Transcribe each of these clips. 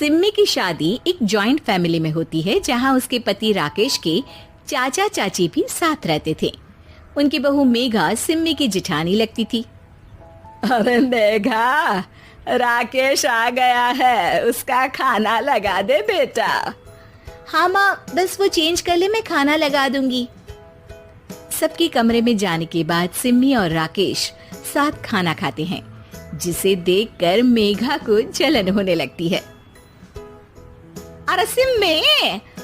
सिम्मी की शादी एक जॉइंट फैमिली में होती है, जहां उसके पति राकेश के चाचा चाची भी साथ रहते थे। उनकी बहू मेघा सिम्मी की जिठानी लगती थी। अरे मेघा, राकेश आ गया है, उसका खाना लगा दे बेटा। हाँ माँ, बस वो चेंज कर ले, मैं खाना लगा दूंगी। सबके कमरे में जाने के बाद सिम्मी और राकेश साथ खाना खाते हैं, जिसे देखकर मेघा को जलन होने लगती है। अरे सिम्मी,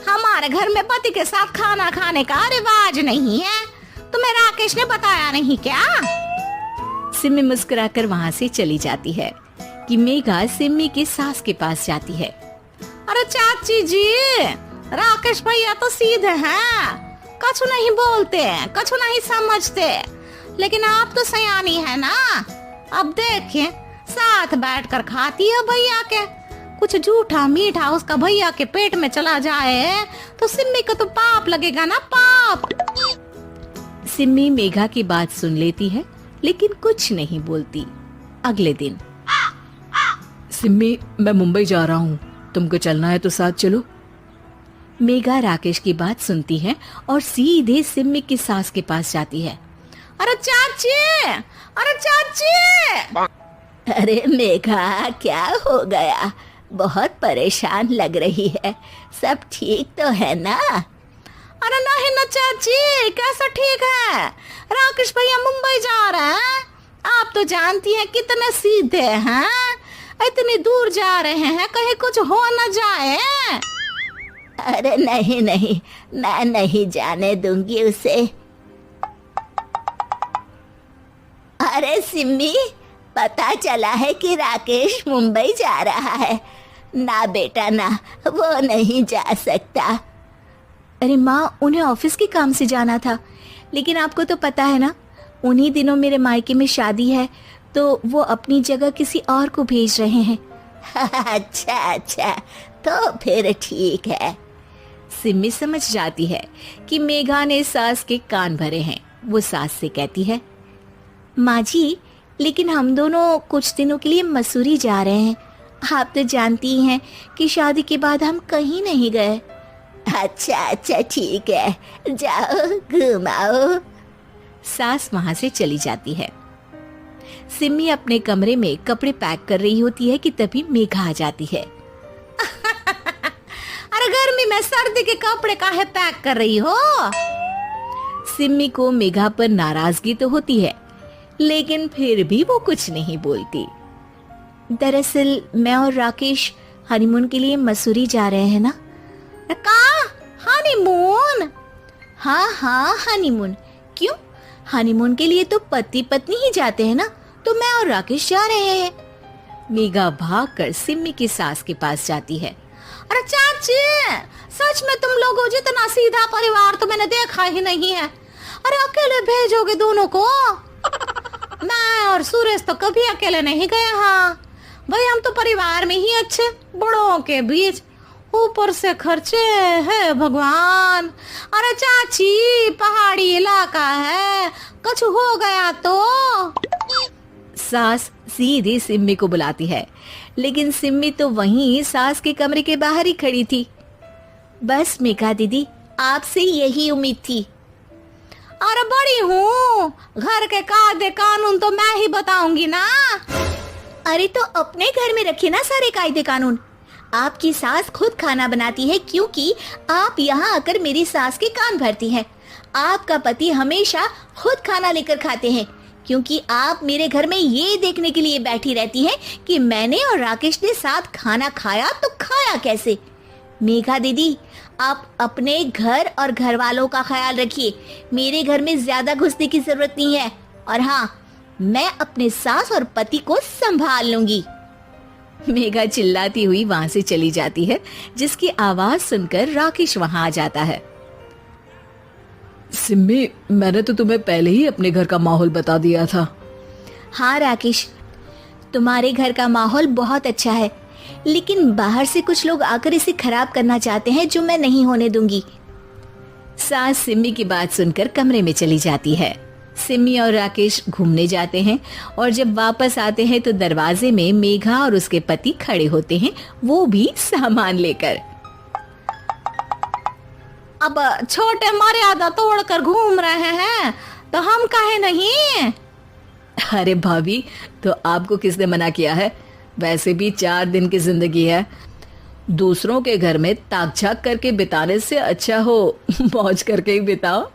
हमारे घर में पति के साथ खाना खाने का रिवाज नहीं है, तुम्हें राकेश ने बताया नहीं क्या? सिम्मी मुस्कुराकर वहाँ से चली जाती है कि मेघा सिम्मी की सास के पास जाती है। अरे चाची जी, राकेश भैया तो सीधे हैं, कछु नहीं बोलते, कछु नहीं समझते, लेकिन आप तो सयानी है ना। अब देखिए, साथ बैठकर खाती है भैया के, कुछ झूठा मीठा उसका भैया के पेट में चला जाए तो सिम्मी को तो पाप लगेगा ना, पाप। सिम्मी मेघा की बात सुन लेती है, लेकिन कुछ नहीं बोलती। अगले दिन, सिम्मी, मैं मुंबई जा रहा हूँ, तुमको चलना है तो साथ चलो। मेघा राकेश की बात सुनती है और सीधे सिम्मी की सास के पास जाती है। अरे चाची, अरे चाची। अरे मेघा, क्या हो गया? बहुत परेशान लग रही है, सब ठीक तो है ना? अरे नहीं ना चाची, कैसा ठीक है? राकेश भैया मुंबई जा रहे हैं, आप तो जानती हैं कितने सीधे हैं, इतनी दूर जा रहे हैं, कहीं कुछ हो न जाए। अरे नहीं नहीं, मैं नहीं जाने दूंगी उसे। अरे सिम्मी, पता चला है कि राकेश मुंबई जा रहा है। ना बेटा ना, वो नहीं जा सकता। अरे माँ, उन्हें ऑफिस के काम से जाना था, लेकिन आपको तो पता है ना, उन्हीं दिनों मेरे मायके में शादी है, तो वो अपनी जगह किसी और को भेज रहे हैं। अच्छा अच्छा, तो फिर ठीक है। सिम्मी समझ जाती है कि मेघा ने सास के कान भरे हैं। वो सास से कहती है, माँ जी, लेकिन हम दोनों कुछ दिनों के लिए मसूरी जा रहे हैं। आप तो जानती हैं कि शादी के बाद हम कहीं नहीं गए। अच्छा अच्छा, ठीक है, जाओ घुमाओ। सास वहां से चली जाती है। सिम्मी अपने कमरे में कपड़े पैक कर रही होती है कि तभी मेघा आ जाती है। अरे गर्मी में सर्दी के कपड़े काहे पैक कर रही हो? सिम्मी को मेघा पर नाराजगी तो होती है, लेकिन फिर भी वो कुछ नहीं बोलती। दरअसल मैं और राकेश हनीमून के लिए मसूरी जा रहे हैं ना। का हनीमून? हाँ हाँ, हनीमून। क्यों? हनीमून के लिए तो पति पत्नी ही जाते हैं ना, तो मैं और राकेश जा रहे हैं। मेघा भागकर सिम्मी की सास के पास जाती है। अरे चाची, सच में तुम लोगों जितना सीधा परिवार तो मैंने देखा ही नहीं है। अरे अकेले भेजोगे दोनों को? मैं और सुरेश तो कभी अकेले नहीं गए। हाँ भाई, हम तो परिवार में ही अच्छे, बड़ों के बीच, ऊपर से खर्चे है भगवान। अरे चाची, पहाड़ी इलाका है, कुछ हो गया तो? सास सीधी सिम्मी को बुलाती है, लेकिन सिम्मी तो वहीं सास के कमरे के बाहर ही खड़ी थी। बस मेघा दीदी, आपसे यही उम्मीद थी। अरे बड़ी हूँ, घर के कायदे कानून तो मैं ही बताऊंगी ना। अरे तो अपने घर में रखिए ना सारे कायदे कानून। आपकी सास खुद खाना बनाती है, क्योंकि आप यहाँ आकर मेरी सास के कान भरती हैं। आपका पति हमेशा खुद खाना लेकर खाते हैं, क्योंकि आप मेरे घर में ये देखने के लिए बैठी रहती हैं कि मैंने और राकेश ने साथ खाना खाया तो खाया कैसे। मेघा दीदी, आप अपने घर और घर वालों का ख्याल रखिए, मेरे घर में ज्यादा घुसने की जरूरत नहीं है। और हाँ, मैं अपने सास और पति को संभाल लूंगी। मेघा चिल्लाती हुई वहां से चली जाती है, जिसकी आवाज सुनकर राकेश वहां आ जाता है। सिम्मी, मैंने तो तुम्हें पहले ही अपने घर का माहौल बता दिया था। हाँ राकेश, तुम्हारे घर का माहौल बहुत अच्छा है, लेकिन बाहर से कुछ लोग आकर इसे खराब करना चाहते हैं, जो मैं नहीं होने दूंगी। सास सिम्मी की बात सुनकर कमरे में चली जाती है। सिमी और राकेश घूमने जाते हैं और जब वापस आते हैं तो दरवाजे में मेघा और उसके पति खड़े होते हैं, वो भी सामान लेकर। अब छोटे मर्यादा तोड़कर घूम रहे हैं तो हम काहे नहीं। अरे भाभी, तो आपको किसने मना किया है? वैसे भी 4 दिन की जिंदगी है, दूसरों के घर में ताक झाक करके बिताने से अच्छा हो मौज करके ही बिताओ।